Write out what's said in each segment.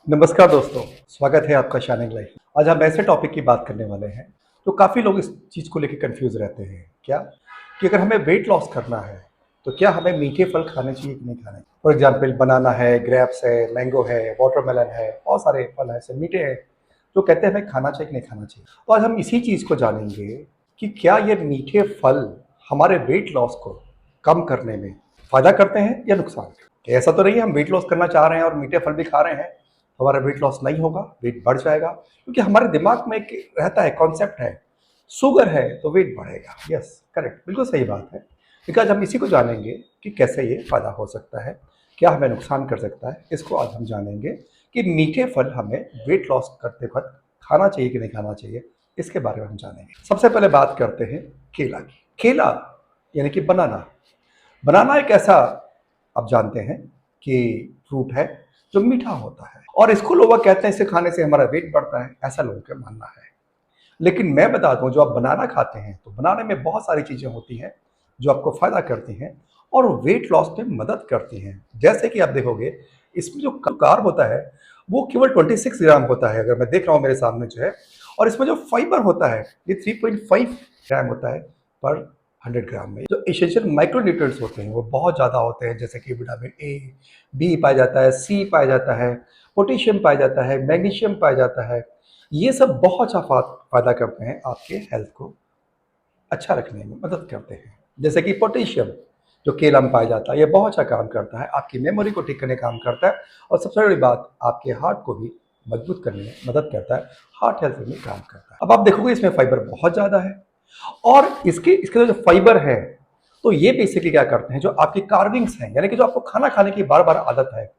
नमस्कार दोस्तों, स्वागत है आपका शाइनिंग लाइफ। आज हम ऐसे टॉपिक की बात करने वाले हैं तो काफ़ी लोग इस चीज़ को लेकर कंफ्यूज रहते हैं। क्या कि अगर हमें वेट लॉस करना है तो क्या हमें मीठे फल खाने चाहिए कि नहीं खाने चाहिए। फॉर एग्जाम्पल बनाना है, ग्रेप्स है, मैंगो है, वाटरमेलन है, बहुत सारे फल हैं ऐसे मीठे हैं जो कहते हैं हमें खाना चाहिए कि नहीं खाना चाहिए। तो आज हम इसी चीज़ को जानेंगे कि क्या ये मीठे फल हमारे वेट लॉस को कम करने में फ़ायदा करते हैं या नुकसान। ऐसा तो नहीं है हम वेट लॉस करना चाह रहे हैं और मीठे फल भी खा रहे हैं हमारा वेट लॉस नहीं होगा, वेट बढ़ जाएगा। क्योंकि हमारे दिमाग में एक रहता है, कॉन्सेप्ट है, शुगर है तो वेट बढ़ेगा। यस, करेक्ट, बिल्कुल सही बात है। लेकिन आज हम इसी को जानेंगे कि कैसे ये फायदा हो सकता है, क्या हमें नुकसान कर सकता है। इसको आज हम जानेंगे कि मीठे फल हमें वेट लॉस करते वक्त खाना चाहिए कि नहीं खाना चाहिए, इसके बारे में हम जानेंगे। सबसे पहले बात करते हैं केला की। केला यानी कि बनाना। बनाना एक ऐसा, आप जानते हैं कि फ्रूट है जो मीठा होता है और इसको लोग कहते हैं इसे खाने से हमारा वेट बढ़ता है, ऐसा लोगों का मानना है। लेकिन मैं बताता हूँ, जो आप बनाना खाते हैं तो बनाने में बहुत सारी चीज़ें होती हैं जो आपको फ़ायदा करती हैं और वेट लॉस में मदद करती हैं। जैसे कि आप देखोगे इसमें जो कार्ब होता है वो केवल 26 ग्राम होता है, अगर मैं देख रहा हूँ मेरे सामने जो है। और इसमें जो फाइबर होता है ये 3.5 ग्राम होता है पर 100 ग्राम में। जो एसेंशियल माइक्रोन्यूट्रिएंट्स होते हैं वो बहुत ज़्यादा होते हैं, जैसे कि विटामिन ए, बी पाया जाता है, सी पाया जाता है, पोटेशियम पाया जाता है, मैग्नीशियम पाया जाता है। ये सब बहुत अच्छा फ़ायदा करते हैं, आपके हेल्थ को अच्छा रखने में मदद करते हैं। जैसे कि पोटेशियम जो केला में पाया जाता है ये बहुत अच्छा काम करता है, आपकी मेमोरी को ठीक करने का काम करता है और सबसे बड़ी बात आपके हार्ट को भी मजबूत करने में मदद करता है, हार्ट हेल्थ में काम करता है। अब आप देखोगे इसमें फाइबर बहुत ज़्यादा है और इसके इसके जो फाइबर है तो ये बेसिकली क्या करते हैं, जो आपकी कार्विंग्स हैं यानी कि जो आपको खाना खाने की बार बार आदत है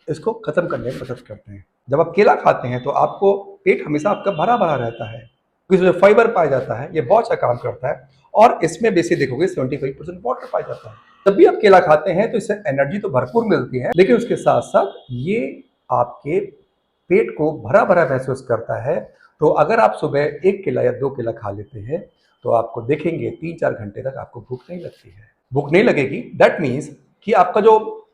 इसको खत्म करने में मदद करते हैं। जब आप केला खाते हैं तो आपको पेट हमेशा आपका भरा भरा रहता है, इसमें फाइबर पाया जाता है, ये बहुत अच्छा काम करता है। और इसमें बेसिक देखोगे 75% वाटर पाया जाता है। जब भी आप केला खाते हैं तो इससे एनर्जी तो भरपूर मिलती है, लेकिन उसके साथ साथ ये आपके पेट को भरा भरा महसूस करता है। तो अगर आप सुबह 1 केला या 2 केला खा लेते हैं तो आपको देखेंगे 3-4 घंटे तक आपको भूख नहीं लगती है। भूख नहीं लगेगी, दैट मीन्स कि आपका जो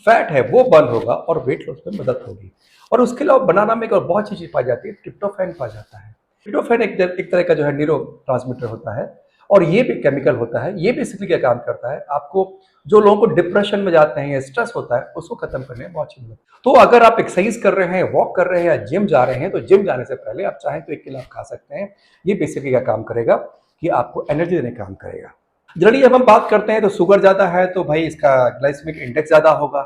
फैट है वो बर्न होगा और वेट लॉस में मदद होगी। और उसके अलावा बनाना में एक और बहुत अच्छी चीज़ पाई जाती है, ट्रिप्टोफैन पाया जाता है। ट्रिप्टोफैन एक तरह का जो है न्यूरो ट्रांसमीटर होता है और ये भी केमिकल होता है। ये बेसिकली क्या काम करता है, आपको जो लोगों को डिप्रेशन में जाते हैं या स्ट्रेस होता है उसको खत्म करने में बहुत अच्छी मदद। तो अगर आप एक्सरसाइज कर रहे हैं, वॉक कर रहे हैं या जिम जा रहे हैं तो जिम जाने से पहले आप चाहें तो 1 केला आप खा सकते हैं। ये बेसिकली क्या काम करेगा कि आपको एनर्जी देने का काम करेगा। जनरली जब हम बात करते हैं तो शुगर ज़्यादा है तो भाई इसका ग्लाइसेमिक इंडेक्स ज़्यादा होगा,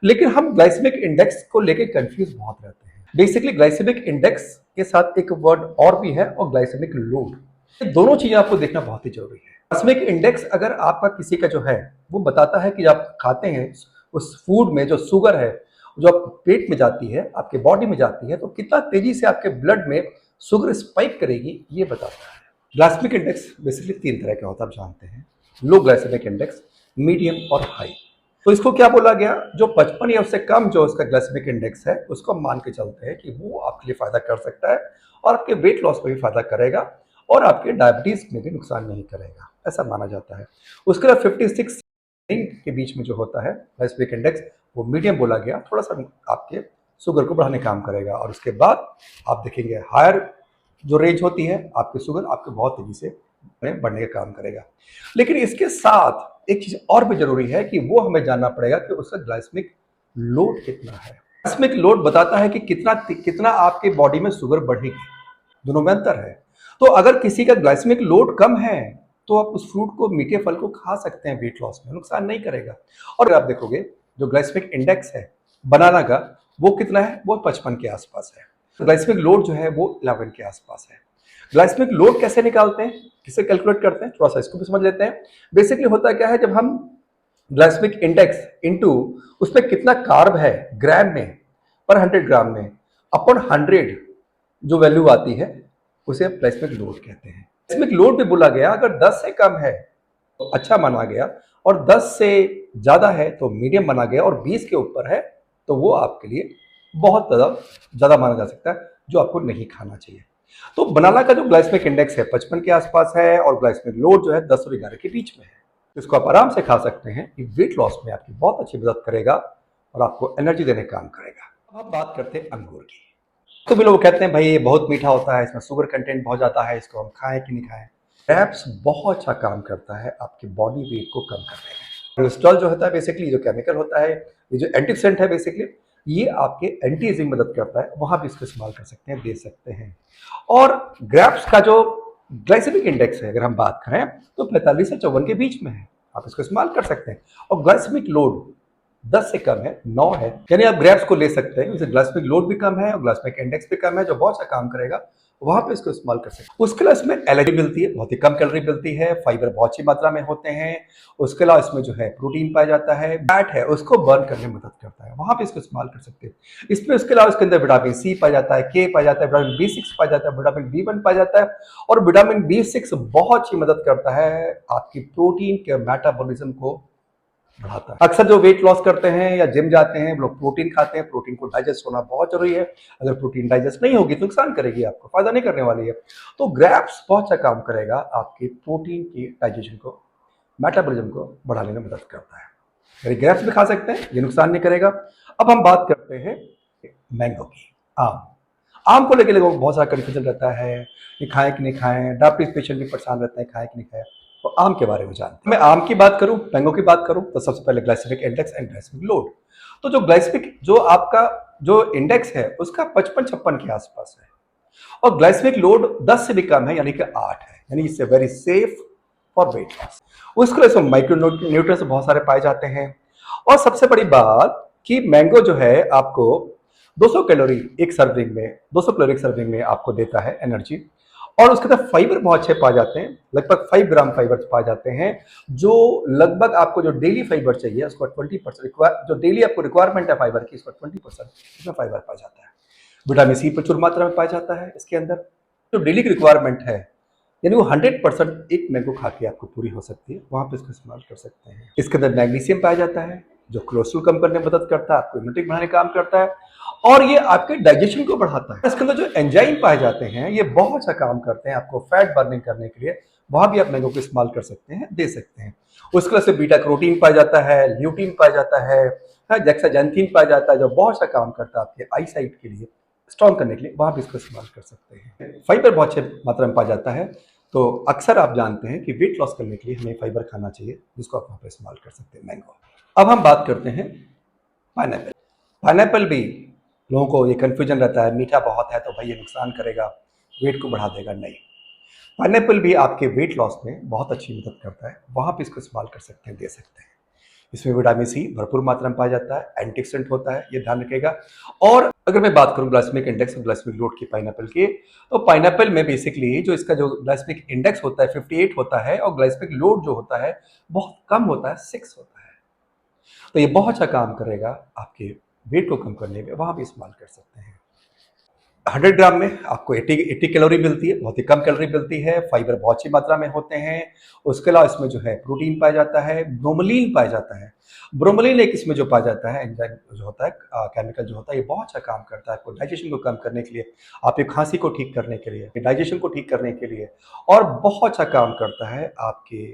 लेकिन हम ग्लाइसेमिक इंडेक्स को लेकर कंफ्यूज बहुत रहते हैं। बेसिकली ग्लाइसेमिक इंडेक्स के साथ एक वर्ड और भी है और ग्लाइसेमिक लोड, ये दोनों चीजें आपको देखना बहुत ही जरूरी है। ग्लाइसेमिक इंडेक्स अगर आपका किसी का जो है वो बताता है कि आप खाते हैं उस फूड में जो शुगर है जो आप पेट में जाती है, आपके बॉडी में जाती है, तो कितना तेजी से आपके ब्लड में शुगर स्पाइक करेगी ये बताता है। ग्लाइसेमिक इंडेक्स बेसिकली 3 तरह का होता है, आप जानते हैं, लो ग्लाइसेमिक इंडेक्स, मीडियम और हाई। तो इसको क्या बोला गया, जो 55 या उससे कम जो उसका ग्लाइसेमिक इंडेक्स है उसको हम मान के चलते हैं कि वो आपके लिए फायदा कर सकता है और आपके वेट लॉस में भी फायदा करेगा और आपके डायबिटीज में भी नुकसान नहीं करेगा, ऐसा माना जाता है। उसके बाद 56 के बीच में जो होता है ग्लाइसेमिक इंडेक्स वो मीडियम बोला गया, थोड़ा सा आपके शुगर को बढ़ाने का काम करेगा। और उसके बाद आप देखेंगे हायर जो रेंज होती है आपकी शुगर आपके बहुत तेजी से बढ़ने का काम करेगा। लेकिन इसके साथ एक चीज और भी जरूरी है कि वो हमें जानना पड़ेगा कि उसका ग्लाइसेमिक लोड कितना है। ग्लाइसेमिक लोड बताता है कि कितना कितना आपके बॉडी में शुगर बढ़ेगी, दोनों में अंतर है। तो अगर किसी का ग्लाइसेमिक लोड कम है तो आप उस फ्रूट को, मीठे फल को खा सकते हैं, वेट लॉस में नुकसान नहीं करेगा। और आप देखोगे जो ग्लाइसेमिक इंडेक्स है बनाना का वो कितना है, वो 55 के आसपास है। ग्लाइसेमिक लोड जो है वो 11 के आसपास है। ग्लाइसेमिक लोड कैसे निकालते हैं, किसे कैलकुलेट करते हैं, थोड़ा सा इसको भी समझ लेते हैं। बेसिकली होता क्या है, जब हम ग्लाइसेमिक इंडेक्स इनटू उसमें कितना कार्ब है ग्राम में पर 100 ग्राम में अपॉन 100 जो वैल्यू आती है उसे ग्लाइसेमिक लोड कहते हैं। ग्लाइसेमिक लोड भी बोला गया, अगर 10 से कम है तो अच्छा माना गया और 10 से ज्यादा है तो मीडियम माना गया और 20 के ऊपर है तो वो आपके लिए बहुत ज्यादा माना जा सकता है, जो आपको नहीं खाना चाहिए। तो बनाना का जो ग्लाइसेमिक इंडेक्स है 55 के आसपास है और ग्लाइसेमिक लोड जो है 10 और 11 के बीच में है। इसको आप आराम से खा सकते हैं, ये वेट लॉस में आपकी बहुत अच्छी मदद करेगा और आपको एनर्जी देने का काम करेगा। अब बात करते हैं अंगूर की। तो भी लोग कहते हैं भाई ये बहुत मीठा होता है, इसमें शुगर कंटेंट बहुत ज़्यादा है, इसको हम खाएं कि नहीं खाएं। ग्रेप्स बहुत अच्छा काम करता है आपकी बॉडी वेट को कम करने में। कोलेस्ट्रॉल जो होता है बेसिकली जो केमिकल होता है, ये जो एंटीऑक्सीडेंट है बेसिकली, ये आपके एंटी एजिंग मदद करता है, वहां भी इसको इस्तेमाल कर सकते हैं, दे सकते हैं। और ग्रेप्स का जो ग्लाइसेमिक इंडेक्स है अगर हम बात करें तो 45 से 54 के बीच में है, आप इसको इस्तेमाल कर सकते हैं। और ग्लाइसेमिक लोड 10 से कम है, 9 है, यानी आप ग्रेप्स को ले सकते हैं। इससे ग्लाइसेमिक लोड भी कम है और ग्लाइसेमिक इंडेक्स भी कम है, जो बहुत अच्छा काम करेगा, वहां पे इसको इस्तेमाल कर सकते हैं। उसके अलावा इसमें एनर्जी मिलती है, बहुत ही कम कैलोरी मिलती है, फाइबर बहुत अच्छी मात्रा में होते हैं। उसके अलावा इसमें जो है प्रोटीन पाया जाता है, फैट है उसको बर्न करने में मदद करता है, वहां पे इसको इस्तेमाल कर सकते हैं। इसमें उसके अलावा इसके अंदर विटामिन सी पाया जाता है, के पाया जाता है, विटामिन B6 पाया जाता है, विटामिन B1 पाया जाता है। और विटामिन B6 बहुत अच्छी मदद करता है आपकी प्रोटीन के मेटाबॉलिज्म को बढ़ाता है। अक्सर जो वेट लॉस करते हैं या जिम जाते हैं, लोग प्रोटीन खाते हैं, प्रोटीन को डाइजेस्ट होना बहुत जरूरी है। अगर प्रोटीन डाइजेस्ट नहीं होगी तो नुकसान करेगी, आपको फायदा नहीं करने वाली है। तो ग्रेप्स बहुत अच्छा काम करेगा आपके प्रोटीन की डाइजेशन को, मेटाबॉलिज्म को बढ़ाने में मदद करता है। यानी ग्रेप्स भी खा सकते हैं, ये नुकसान नहीं करेगा। अब हम बात करते हैं मैंगो की। आम आम को लेकर लोगों को बहुत सारा कन्फ्यूजन रहता है कि खाएं कि नहीं खाएं, डायबिटीज पेशेंट भी परेशान रहते हैं खाएं कि नहीं खाएं। तो आम के बारे में जानते हैं। मैं आम की बात करूं, मैंगो की बात करूं, तो सबसे पहले glycemic index and glycemic load. तो जो ग्लाइसेमिक जो आपका जो इंडेक्स है उसका 55-56 के आसपास है, और ग्लाइसेमिक लोड 10 से भी कम है, यानी कि 8 है, यानी इससे very safe for weight loss. उसके लिए इसमें माइक्रो न्यूट्रिएंट्स बहुत सारे पाए जाते हैं। और सबसे बड़ी बात कि मैंगो जो है आपको 200 कैलोरी एक सर्विंग में, 200 कैलोरी एक सर्विंग में आपको देता है एनर्जी। और उसके अंदर फाइबर बहुत अच्छे पाए जाते हैं, लगभग 5 ग्राम फाइबर पाए जाते हैं, जो लगभग आपको जो डेली फाइबर चाहिए उसको 20%, जो डेली आपको रिक्वायरमेंट है फाइबर की, इसको 20% इसमें फाइबर पाया जाता है। विटामिन सी प्रचुर मात्रा में पाया जाता है इसके अंदर, जो डेली की रिक्वायरमेंट है, यानी वो 100% एक मैंगो खा के आपको पूरी हो सकती है, वहां पे इसको इस्तेमाल कर सकते हैं। इसके अंदर मैग्नीशियम पाया जाता है, जो कोलेस्ट्रॉल कम करने में मदद करता है, आपको इम्यूनिटी बढ़ाने का काम करता है, और ये आपके डाइजेशन को बढ़ाता है। इसके अंदर जो एंजाइम पाए जाते हैं ये बहुत अच्छा काम करते हैं आपको फैट बर्निंग करने के लिए, वहां भी आप मैंगो को इस्तेमाल कर सकते हैं, दे सकते हैं। उसके वजह से बीटा कैरोटीन पाया जाता है, ल्यूटीन पाया जाता है, जेक्साजेंथिन पाया जाता है, जो बहुत अच्छा काम करता है आपके आई साइट के लिए, स्ट्रॉन्ग करने के लिए, वहां भी इसको इस्तेमाल कर सकते हैं। फाइबर बहुत अच्छे मात्रा में पाया जाता है, तो अक्सर आप जानते हैं कि वेट लॉस करने के लिए हमें फाइबर खाना चाहिए, जिसको आप वहां पर इस्तेमाल कर सकते हैं मैंगो। अब हम बात करते हैं पाइनएप्पल। पाइनएप्पल भी लोगों को ये कन्फ्यूजन रहता है, मीठा बहुत है तो भाई ये नुकसान करेगा, वेट को बढ़ा देगा। नहीं, पाइनएप्पल भी आपके वेट लॉस में बहुत अच्छी मदद करता है, वहां पे इसको इस्तेमाल कर सकते हैं, दे सकते हैं। इसमें विटामिन सी भरपूर मात्रा में पाया जाता है, एंटीऑक्सीडेंट होता है, ये ध्यान रखेगा। और अगर मैं बात करूं ग्लाइसेमिक इंडेक्स और ग्लाइसेमिक लोड की पाइनएप्पल की, तो पाइनएप्पल में बेसिकली जो इसका जो ग्लाइसेमिक इंडेक्स होता है 58 होता है, और ग्लाइसेमिक लोड जो होता है बहुत कम होता है, 6 होता है। तो ये बहुत अच्छा काम करेगा आपके वेट को कम करने में, वहां भी इस्तेमाल कर सकते हैं। 100 ग्राम में आपको 80 कैलोरी मिलती है, बहुत ही कम कैलोरी मिलती है, फाइबर बहुत अच्छी मात्रा में होते हैं। उसके अलावा इसमें जो है प्रोटीन पाया जाता है, ब्रोमोलिन पाया जाता है। ब्रोमोलिन एक इसमें जो पाया जाता है एंजाइम जो होता है, केमिकल जो होता है, ये बहुत अच्छा काम करता है आपको डाइजेशन को कम करने के लिए, आपकी खांसी को ठीक करने के लिए, डाइजेशन को ठीक करने के लिए, और बहुत अच्छा काम करता है आपके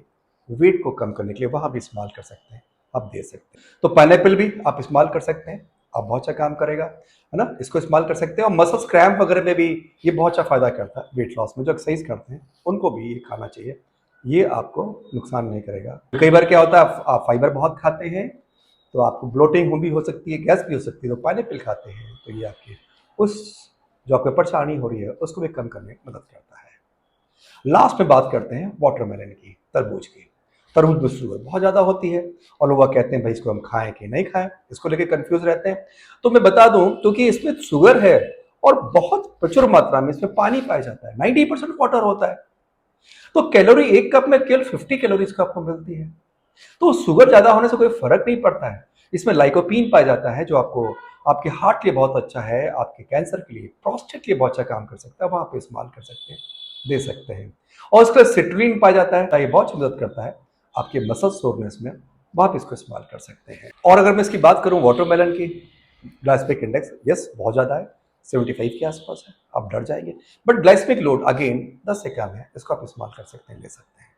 वेट को कम करने के लिए, वहां भी इस्तेमाल कर सकते हैं, आप दे सकते हैं। तो पाइनएप्पल भी आप इस्तेमाल कर सकते हैं, आप बहुत अच्छा काम करेगा, है ना, इसको इस्तेमाल कर सकते हैं। और मसल्स क्रैम्प वगैरह में भी ये बहुत अच्छा फायदा करता है, वेट लॉस में जो एक्सरसाइज करते हैं उनको भी ये खाना चाहिए, ये आपको नुकसान नहीं करेगा। कई बार क्या होता है आप फाइबर बहुत खाते हैं तो आपको ब्लोटिंग भी हो सकती है, गैस भी हो सकती है, तो पाइनएप्पल खाते हैं तो ये आपकी उस जो आपको परेशानी हो रही है उसको भी कम करने में मदद करता है। लास्ट में बात करते हैं वाटरमेलन की, तरबूज की। तरबूज में शुगर बहुत ज़्यादा होती है और लोग कहते हैं भाई इसको हम खाएं कि नहीं खाएं, इसको लेके कंफ्यूज रहते हैं। तो मैं बता दूं, क्योंकि इसमें शुगर है और बहुत प्रचुर मात्रा में इसमें पानी पाया जाता है, 90% वाटर होता है, तो कैलोरी एक कप में केवल 50 कैलोरीज का आपको मिलती है। तो शुगर ज्यादा होने से कोई फर्क नहीं पड़ता है। इसमें लाइकोपीन पाया जाता है, जो आपको आपके हार्ट के लिए बहुत अच्छा है, आपके कैंसर के लिए, प्रोस्टेट के लिए बहुत अच्छा काम कर सकता है, वहां पे इस्तेमाल कर सकते हैं, दे सकते हैं। और उसका सिट्रीन पाया जाता है, ये बहुत मदद करता है आपके मसल सोरनेस में, वहां पे इसको इस्तेमाल कर सकते हैं। और अगर मैं इसकी बात करूं वाटरमेलन की, ग्लाइसेमिक इंडेक्स यस बहुत ज्यादा है, 75 के आसपास है, आप डर जाएंगे, बट ग्लाइसेमिक लोड अगेन 10 से कम है, इसको आप इस्तेमाल कर सकते हैं, ले सकते हैं।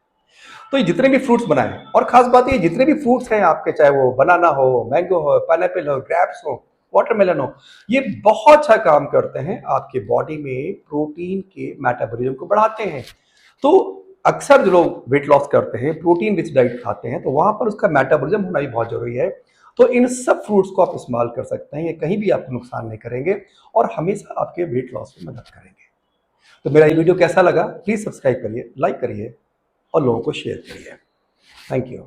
तो ये जितने भी फ्रूट्स बनाए, और खास बात ये जितने भी फ्रूट्स हैं आपके, चाहे वो बनाना हो, मैंगो हो, पाइनएप्पल हो, ग्रेप्स हो, वाटरमेलन हो, ये बहुत अच्छा काम करते हैं, आपके बॉडी में प्रोटीन के मेटाबॉलिज्म को बढ़ाते हैं। तो अक्सर जो लोग वेट लॉस करते हैं, प्रोटीन रिच डाइट खाते हैं, तो वहाँ पर उसका मेटाबॉलिज्म होना भी बहुत ज़रूरी है। तो इन सब फ्रूट्स को आप इस्तेमाल कर सकते हैं, ये कहीं भी आपको नुकसान नहीं करेंगे और हमेशा आपके वेट लॉस में मदद करेंगे। तो मेरा ये वीडियो कैसा लगा? प्लीज़ सब्सक्राइब करिए, लाइक करिए और लोगों को शेयर करिए। Thank you.